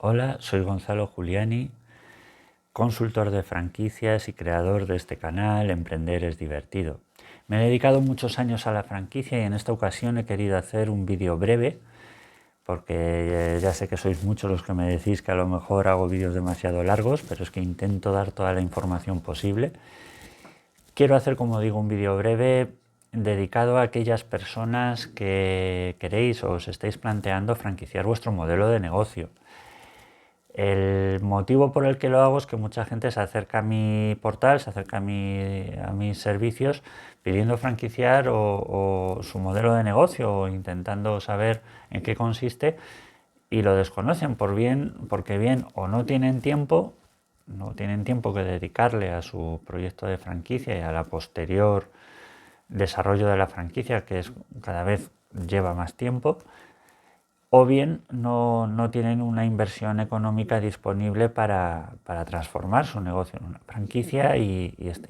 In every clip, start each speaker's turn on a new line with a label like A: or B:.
A: Hola, soy Gonzalo Giuliani, consultor de franquicias y creador de este canal Emprender es divertido. Me he dedicado muchos años a la franquicia y en esta ocasión he querido hacer un vídeo breve porque ya sé que sois muchos los que me decís que a lo mejor hago vídeos demasiado largos, pero es que intento dar toda la información posible. Quiero hacer, como digo, un vídeo breve dedicado a aquellas personas que queréis o os estáis planteando franquiciar vuestro modelo de negocio. El motivo por el que lo hago es que mucha gente se acerca a mi portal, se acerca a mis servicios pidiendo franquiciar o su modelo de negocio o intentando saber en qué consiste y lo desconocen porque bien o no tienen tiempo, que dedicarle a su proyecto de franquicia y a la posterior desarrollo de la franquicia, que es cada vez lleva más tiempo, o bien no tienen una inversión económica disponible para transformar su negocio en una franquicia y esta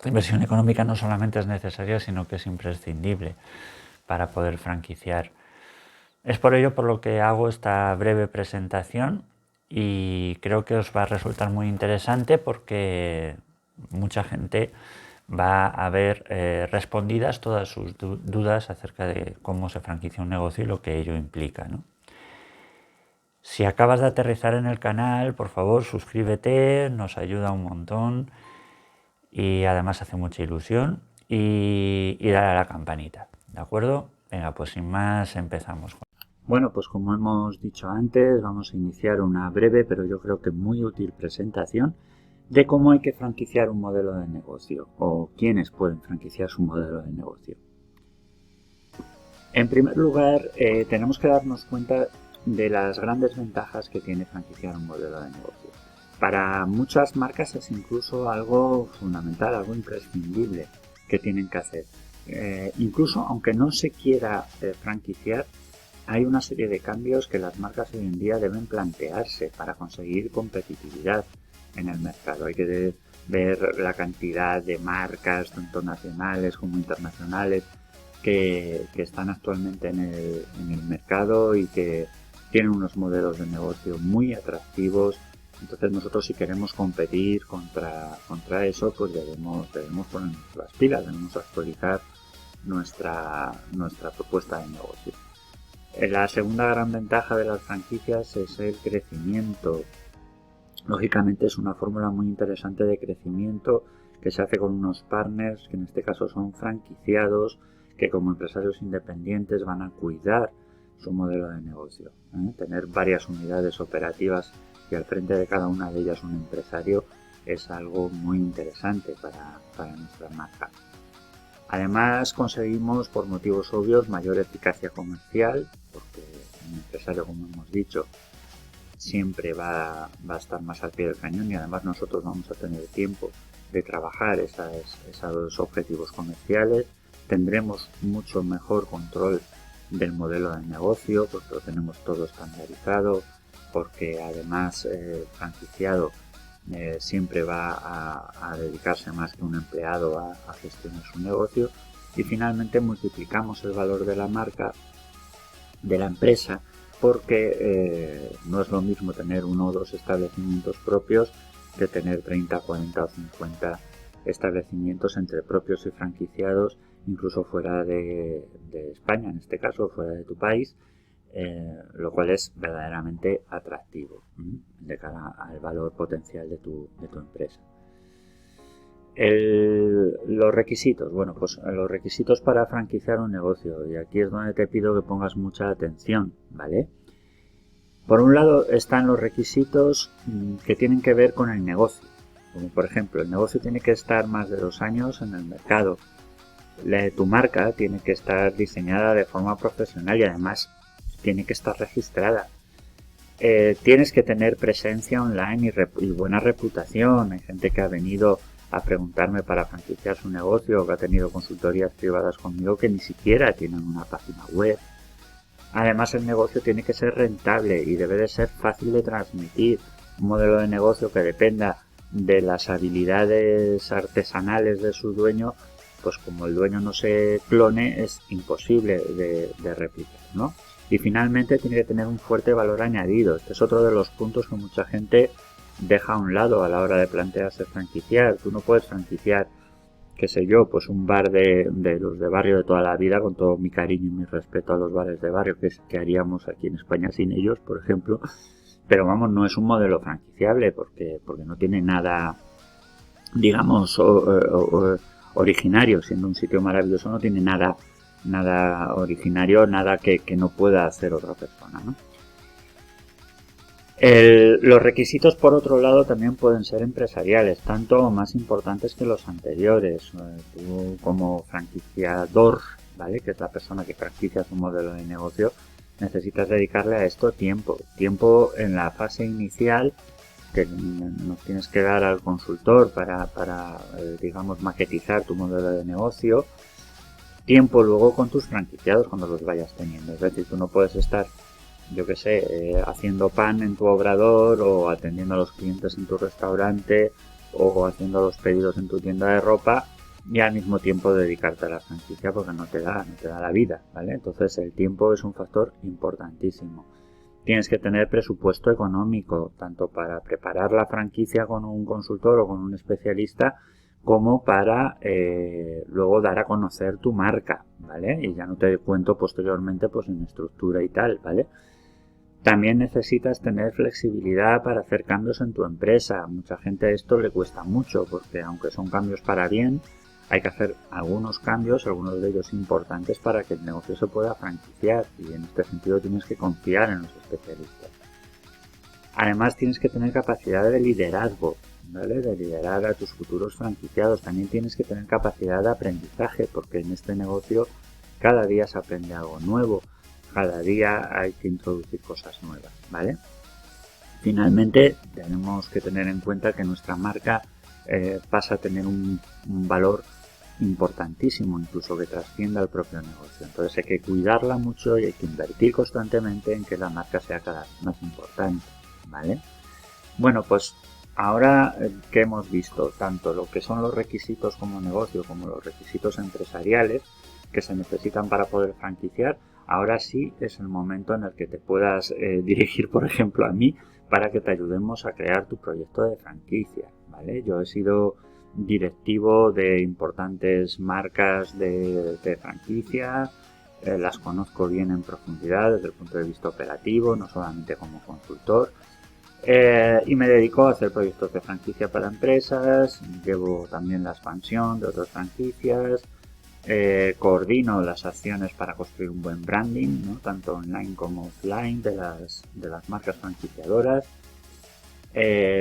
A: inversión económica no solamente es necesaria, sino que es imprescindible para poder franquiciar. Es por ello por lo que hago esta breve presentación y creo que os va a resultar muy interesante porque mucha gente va a ver respondidas todas sus dudas acerca de cómo se franquicia un negocio y lo que ello implica, ¿no? Si acabas de aterrizar en el canal, por favor suscríbete, nos ayuda un montón y además hace mucha ilusión y dale a la campanita, ¿de acuerdo? Venga, pues sin más empezamos. Bueno, pues como hemos dicho antes, vamos a iniciar una breve pero yo creo que muy útil presentación de cómo hay que franquiciar un modelo de negocio o quiénes pueden franquiciar su modelo de negocio. En primer lugar, tenemos que darnos cuenta de las grandes ventajas que tiene franquiciar un modelo de negocio. Para muchas marcas es incluso algo fundamental, algo imprescindible que tienen que hacer. Incluso aunque no se quiera franquiciar, hay una serie de cambios que las marcas hoy en día deben plantearse para conseguir competitividad en el mercado. Hay que ver la cantidad de marcas, tanto nacionales como internacionales, que están actualmente en el mercado y que tienen unos modelos de negocio muy atractivos. Entonces nosotros, si queremos competir contra eso, pues debemos ponernos las pilas, debemos actualizar nuestra propuesta de negocio. La segunda gran ventaja de las franquicias es el crecimiento. Lógicamente es una fórmula muy interesante de crecimiento que se hace con unos partners que en este caso son franquiciados, que como empresarios independientes van a cuidar su modelo de negocio. Tener varias unidades operativas y al frente de cada una de ellas un empresario es algo muy interesante para nuestra marca. Además conseguimos por motivos obvios mayor eficacia comercial, porque un empresario, como hemos dicho, siempre va a estar más al pie del cañón y además nosotros vamos a tener tiempo de trabajar esos objetivos comerciales. Tendremos mucho mejor control del modelo de negocio porque lo tenemos todo estandarizado, porque además el franquiciado siempre va a dedicarse más que un empleado a gestionar su negocio y finalmente multiplicamos el valor de la marca, de la empresa, porque no es lo mismo tener uno o dos establecimientos propios que tener 30, 40 o 50 establecimientos entre propios y franquiciados, incluso fuera de España, en este caso, fuera de tu país, lo cual es verdaderamente atractivo de cara al valor potencial de tu empresa. Los requisitos, bueno, pues los requisitos para franquiciar un negocio, y aquí es donde te pido que pongas mucha atención, ¿vale? Por un lado están los requisitos que tienen que ver con el negocio, como por ejemplo, el negocio tiene que estar más de 2 años en el mercado, tu marca tiene que estar diseñada de forma profesional y además tiene que estar registrada. Tienes que tener presencia online y buena reputación. Hay gente que ha venido a preguntarme para franquiciar su negocio o que ha tenido consultorías privadas conmigo que ni siquiera tienen una página web. Además, el negocio tiene que ser rentable y debe de ser fácil de transmitir. Un modelo de negocio que dependa de las habilidades artesanales de su dueño, pues como el dueño no se clone, es imposible de replicar, ¿no? Y finalmente tiene que tener un fuerte valor añadido. Este es otro de los puntos que mucha gente deja a un lado a la hora de plantearse franquiciar. Tú no puedes franquiciar, qué sé yo, pues un bar de los de barrio de toda la vida, con todo mi cariño y mi respeto a los bares de barrio, que haríamos aquí en España sin ellos, por ejemplo. Pero vamos, no es un modelo franquiciable porque no tiene nada, digamos, originario. Siendo un sitio maravilloso, no tiene nada originario, nada que no pueda hacer otra persona, ¿no? Los requisitos, por otro lado, también pueden ser empresariales, tanto o más importantes que los anteriores. Tú, como franquiciador, ¿vale?, que es la persona que franquicia su modelo de negocio, necesitas dedicarle a esto tiempo en la fase inicial que nos tienes que dar al consultor para digamos, maquetizar tu modelo de negocio, tiempo luego con tus franquiciados cuando los vayas teniendo. Es decir, tú no puedes estar, yo que sé, haciendo pan en tu obrador, o atendiendo a los clientes en tu restaurante, o haciendo los pedidos en tu tienda de ropa, y al mismo tiempo dedicarte a la franquicia, porque no te da la vida, ¿vale? Entonces el tiempo es un factor importantísimo. Tienes que tener presupuesto económico, tanto para preparar la franquicia con un consultor o con un especialista, como para luego dar a conocer tu marca, ¿vale? Y ya no te cuento posteriormente pues en estructura y tal, ¿vale? También necesitas tener flexibilidad para hacer cambios en tu empresa. A mucha gente esto le cuesta mucho, porque aunque son cambios para bien, hay que hacer algunos cambios, algunos de ellos importantes, para que el negocio se pueda franquiciar, y en este sentido tienes que confiar en los especialistas. Además tienes que tener capacidad de liderazgo, ¿vale?, de liderar a tus futuros franquiciados. También tienes que tener capacidad de aprendizaje, porque en este negocio cada día se aprende algo nuevo, cada día hay que introducir cosas nuevas, ¿vale? Finalmente tenemos que tener en cuenta que nuestra marca pasa a tener un valor importantísimo, incluso que trascienda al propio negocio. Entonces hay que cuidarla mucho y hay que invertir constantemente en que la marca sea cada vez más importante, ¿vale? Bueno, pues ahora que hemos visto tanto lo que son los requisitos como negocio, como los requisitos empresariales que se necesitan para poder franquiciar, ahora sí es el momento en el que te puedas dirigir, por ejemplo, a mí, para que te ayudemos a crear tu proyecto de franquicia, ¿vale? Yo he sido directivo de importantes marcas de franquicia, las conozco bien en profundidad desde el punto de vista operativo, no solamente como consultor, y me dedico a hacer proyectos de franquicia para empresas. Llevo también la expansión de otras franquicias, coordino las acciones para construir un buen branding, ¿no?, tanto online como offline, de las marcas franquiciadoras.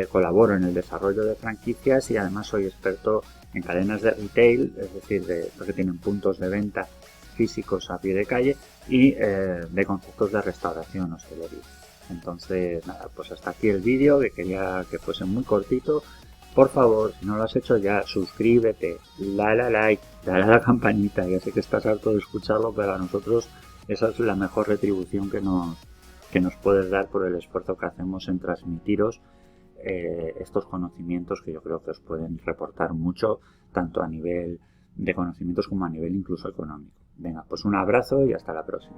A: Colaboro en el desarrollo de franquicias, y además soy experto en cadenas de retail, es decir, de los que tienen puntos de venta físicos a pie de calle, y de conceptos de restauración, hostelería. Entonces, nada, pues hasta aquí el vídeo, que quería que fuese muy cortito. Por favor, si no lo has hecho ya, suscríbete, dale a like, dale a la campanita. Ya sé que estás harto de escucharlo, pero a nosotros esa es la mejor retribución que nos puedes dar por el esfuerzo que hacemos en transmitiros estos conocimientos, que yo creo que os pueden reportar mucho, tanto a nivel de conocimientos como a nivel incluso económico. Venga, pues un abrazo y hasta la próxima.